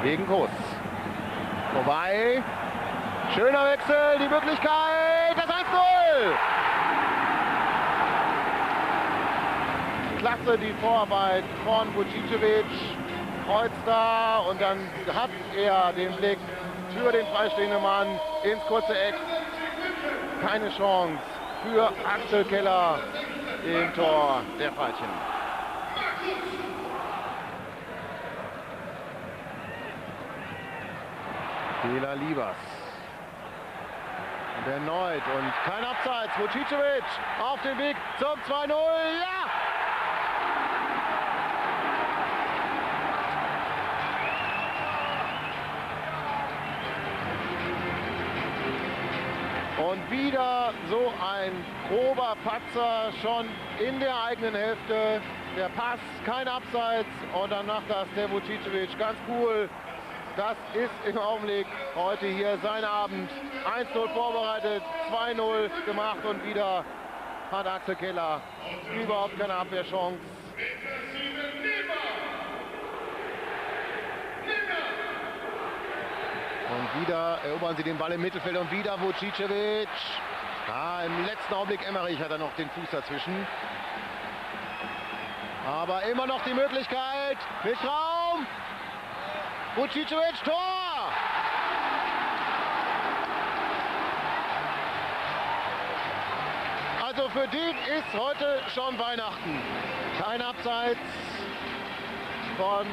gegen Kos. Vorbei. Schöner Wechsel, die Möglichkeit, das 1-0. Klasse die Vorarbeit von Vučičević. Kreuz da und dann hat er den Blick für den freistehenden Mann ins kurze Eck. Keine Chance für Axel Keller im Tor der Veilchen. Fehler Liebers. Und erneut und kein Abseits. Vučičević auf dem Weg zum 2-0. Ja! Und wieder so ein grober Patzer schon in der eigenen Hälfte. Der Pass, kein Abseits und dann macht das der Vučičević ganz cool. Das ist im Augenblick heute hier sein Abend. 1-0 vorbereitet, 2-0 gemacht und wieder hat Axel Keller überhaupt keine Abwehrchance. Und wieder erobern sie den Ball im Mittelfeld und wieder Vučičević. Ja, im letzten Augenblick Emmerich hat er noch den Fuß dazwischen. Aber immer noch die Möglichkeit mit Raum. Vučičević, Tor! Also für den ist heute schon Weihnachten. Kein Abseits von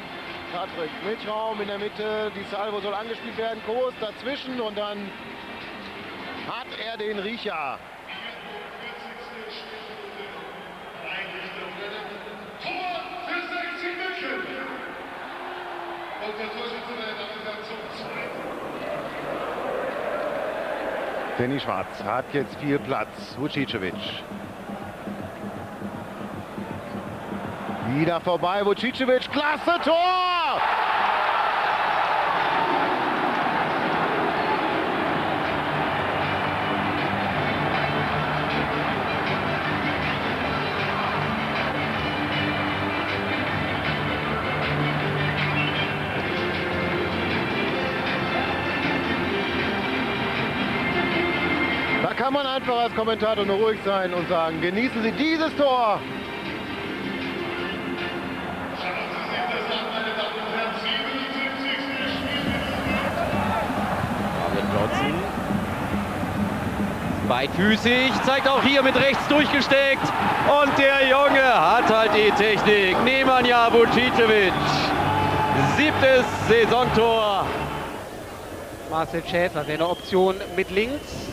Patrick Milchraum in der Mitte. Die Salvo soll angespielt werden. Kos dazwischen und dann hat er den Riecher. Danny Schwarz hat jetzt viel Platz. Vučičević. Wieder vorbei. Vučičević. Klasse Tor! Kann man einfach als Kommentator nur ruhig sein und sagen, genießen Sie dieses Tor. Johnson. Beidfüßig, zeigt auch hier mit rechts durchgesteckt. Und der Junge hat halt die Technik. Nemanja Vučičević. 7. Saisontor. Marcel Schäfer wäre eine Option mit links.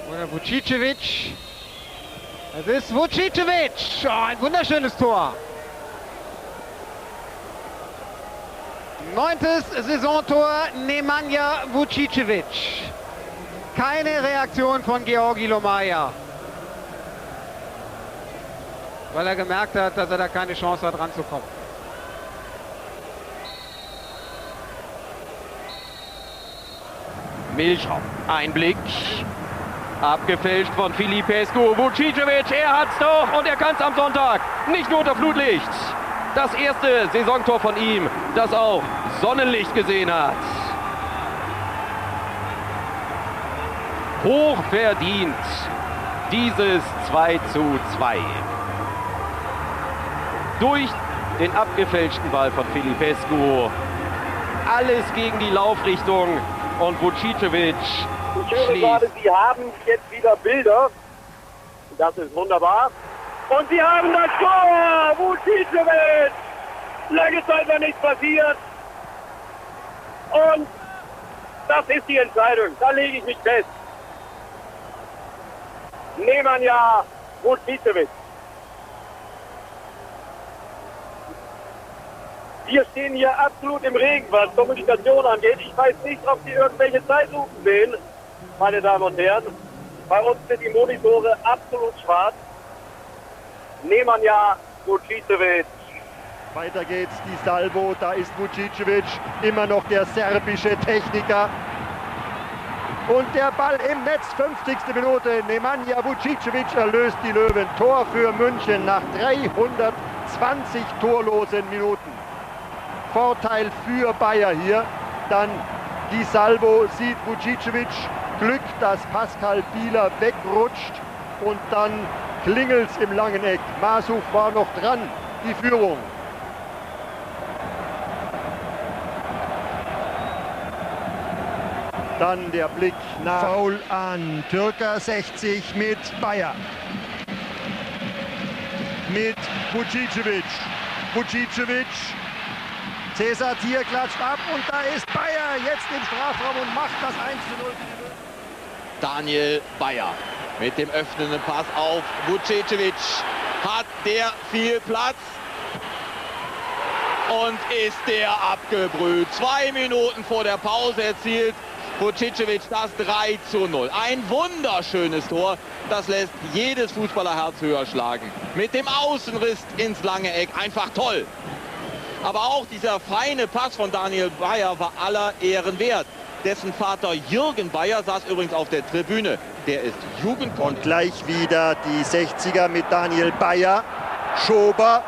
Oder Vučičević. Es ist Vučičević. Oh, ein wunderschönes Tor. 9. Saisontor Nemanja Vučičević. Keine Reaktion von Georgi Lomaja. Weil er gemerkt hat, dass er da keine Chance hat, ranzukommen. Milchraum. Einblick. Abgefälscht von Filipescu. Vučičević, er hat's doch und er kann's am Sonntag. Nicht nur unter Flutlicht. Das erste Saisontor von ihm, das auch Sonnenlicht gesehen hat. Hochverdient dieses 2:2. Durch den abgefälschten Ball von Filipescu. Alles gegen die Laufrichtung und Vučičević. Ich höre gerade, Sie haben jetzt wieder Bilder. Das ist wunderbar. Und Sie haben das Tor! Vučičević! Lange Zeit war nichts passiert. Und das ist die Entscheidung. Da lege ich mich fest. Nemanja Vučičević. Wir stehen hier absolut im Regen, was Kommunikation angeht. Ich weiß nicht, ob Sie irgendwelche Zeitlupen sehen, meine Damen und Herren. Bei uns sind die Monitore absolut schwarz. Nemanja Vučičević. Weiter geht's, die Salvo, da ist Vučičević, immer noch der serbische Techniker. Und der Ball im Netz, 50. Minute, Nemanja Vučičević erlöst die Löwen. Tor für München nach 320 torlosen Minuten. Vorteil für Bayer hier. Dann die Salvo sieht Vučičević. Glück, dass Pascal Bieler wegrutscht und dann klingelt's im langen Eck. Masuch war noch dran, die Führung. Dann der Blick nach Foul an Türker 60 mit Bayer. Mit Vučičević. Vučičević. Cesar Thier klatscht ab und da ist Bayer jetzt im Strafraum und macht das 1:0. Daniel Bayer mit dem öffnenden Pass auf Vučičević. Hat der viel Platz und ist der abgebrüht. 2 Minuten vor der Pause erzielt Vučičević das 3:0. Ein wunderschönes Tor, das lässt jedes Fußballerherz höher schlagen. Mit dem Außenriss ins lange Eck, einfach toll. Aber auch dieser feine Pass von Daniel Bayer war aller Ehren wert. Dessen Vater Jürgen Bayer saß übrigens auf der Tribüne. Der ist Jugendtorhüter. Und gleich wieder die 60er mit Daniel Bayer. Schober,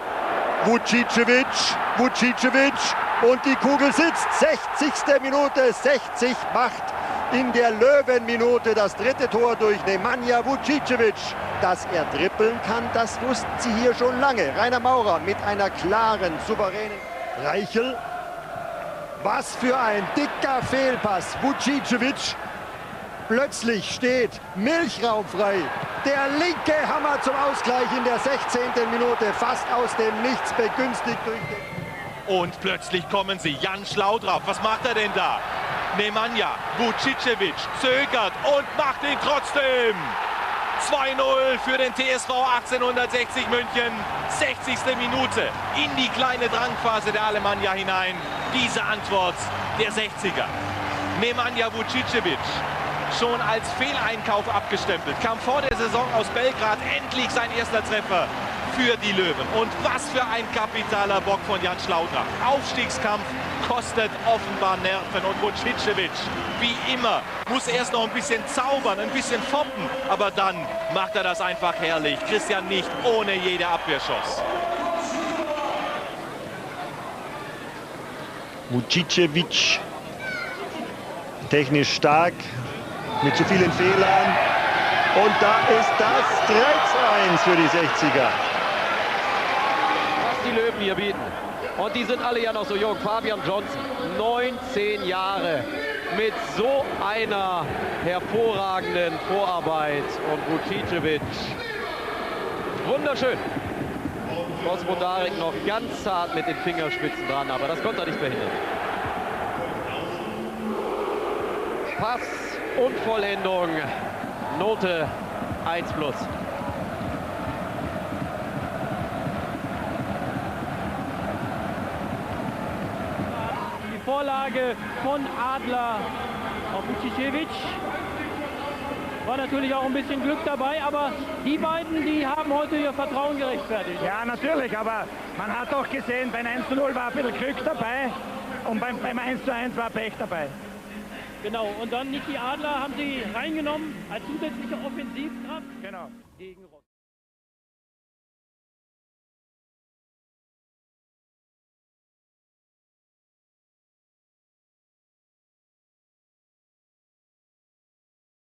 Vučičević, Vučičević und die Kugel sitzt. 60. Minute, 60 macht in der Löwenminute das 3. Tor durch Nemanja Vučičević. Dass er dribbeln kann, das wussten sie hier schon lange. Rainer Maurer mit einer klaren, souveränen Reichel. Was für ein dicker Fehlpass. Vučičević. Plötzlich steht Milchraum frei. Der linke Hammer zum Ausgleich in der 16. Minute. Fast aus dem Nichts begünstigt durch den... Und plötzlich kommen sie. Jan Schlaudraff, was macht er denn da? Nemanja Vučičević zögert und macht ihn trotzdem. 2:0 für den TSV 1860 München. 60. Minute in die kleine Drangphase der Alemannia hinein. Diese Antwort der 60er. Nemanja Vučičević, schon als Fehleinkauf abgestempelt, kam vor der Saison aus Belgrad, endlich sein erster Treffer für die Löwen. Und was für ein kapitaler Bock von Jan Schlaudraff. Aufstiegskampf kostet offenbar Nerven und Vučičević, wie immer, muss erst noch ein bisschen zaubern, ein bisschen foppen, aber dann macht er das einfach herrlich. Christian Nicht ohne jede Abwehrschuss. Vučičević, technisch stark, mit zu vielen Fehlern. Und da ist das 3:1 für die 60er. Was die Löwen hier bieten. Und die sind alle ja noch so jung. Fabian Johnson, 19 Jahre mit so einer hervorragenden Vorarbeit. Und Vučičević, wunderschön. Gospodarik noch ganz zart mit den Fingerspitzen dran, aber das konnte er nicht verhindern. Pass und Vollendung, Note 1+. Die Vorlage von Adler auf Vučičević. War natürlich auch ein bisschen Glück dabei, aber die beiden, die haben heute ihr Vertrauen gerechtfertigt. Ja, natürlich, aber man hat auch gesehen, beim 1:0 war ein bisschen Glück dabei und beim 1:1 war Pech dabei. Genau, und dann Niki Adler haben sie reingenommen als zusätzliche Offensivkraft. Genau. Gegen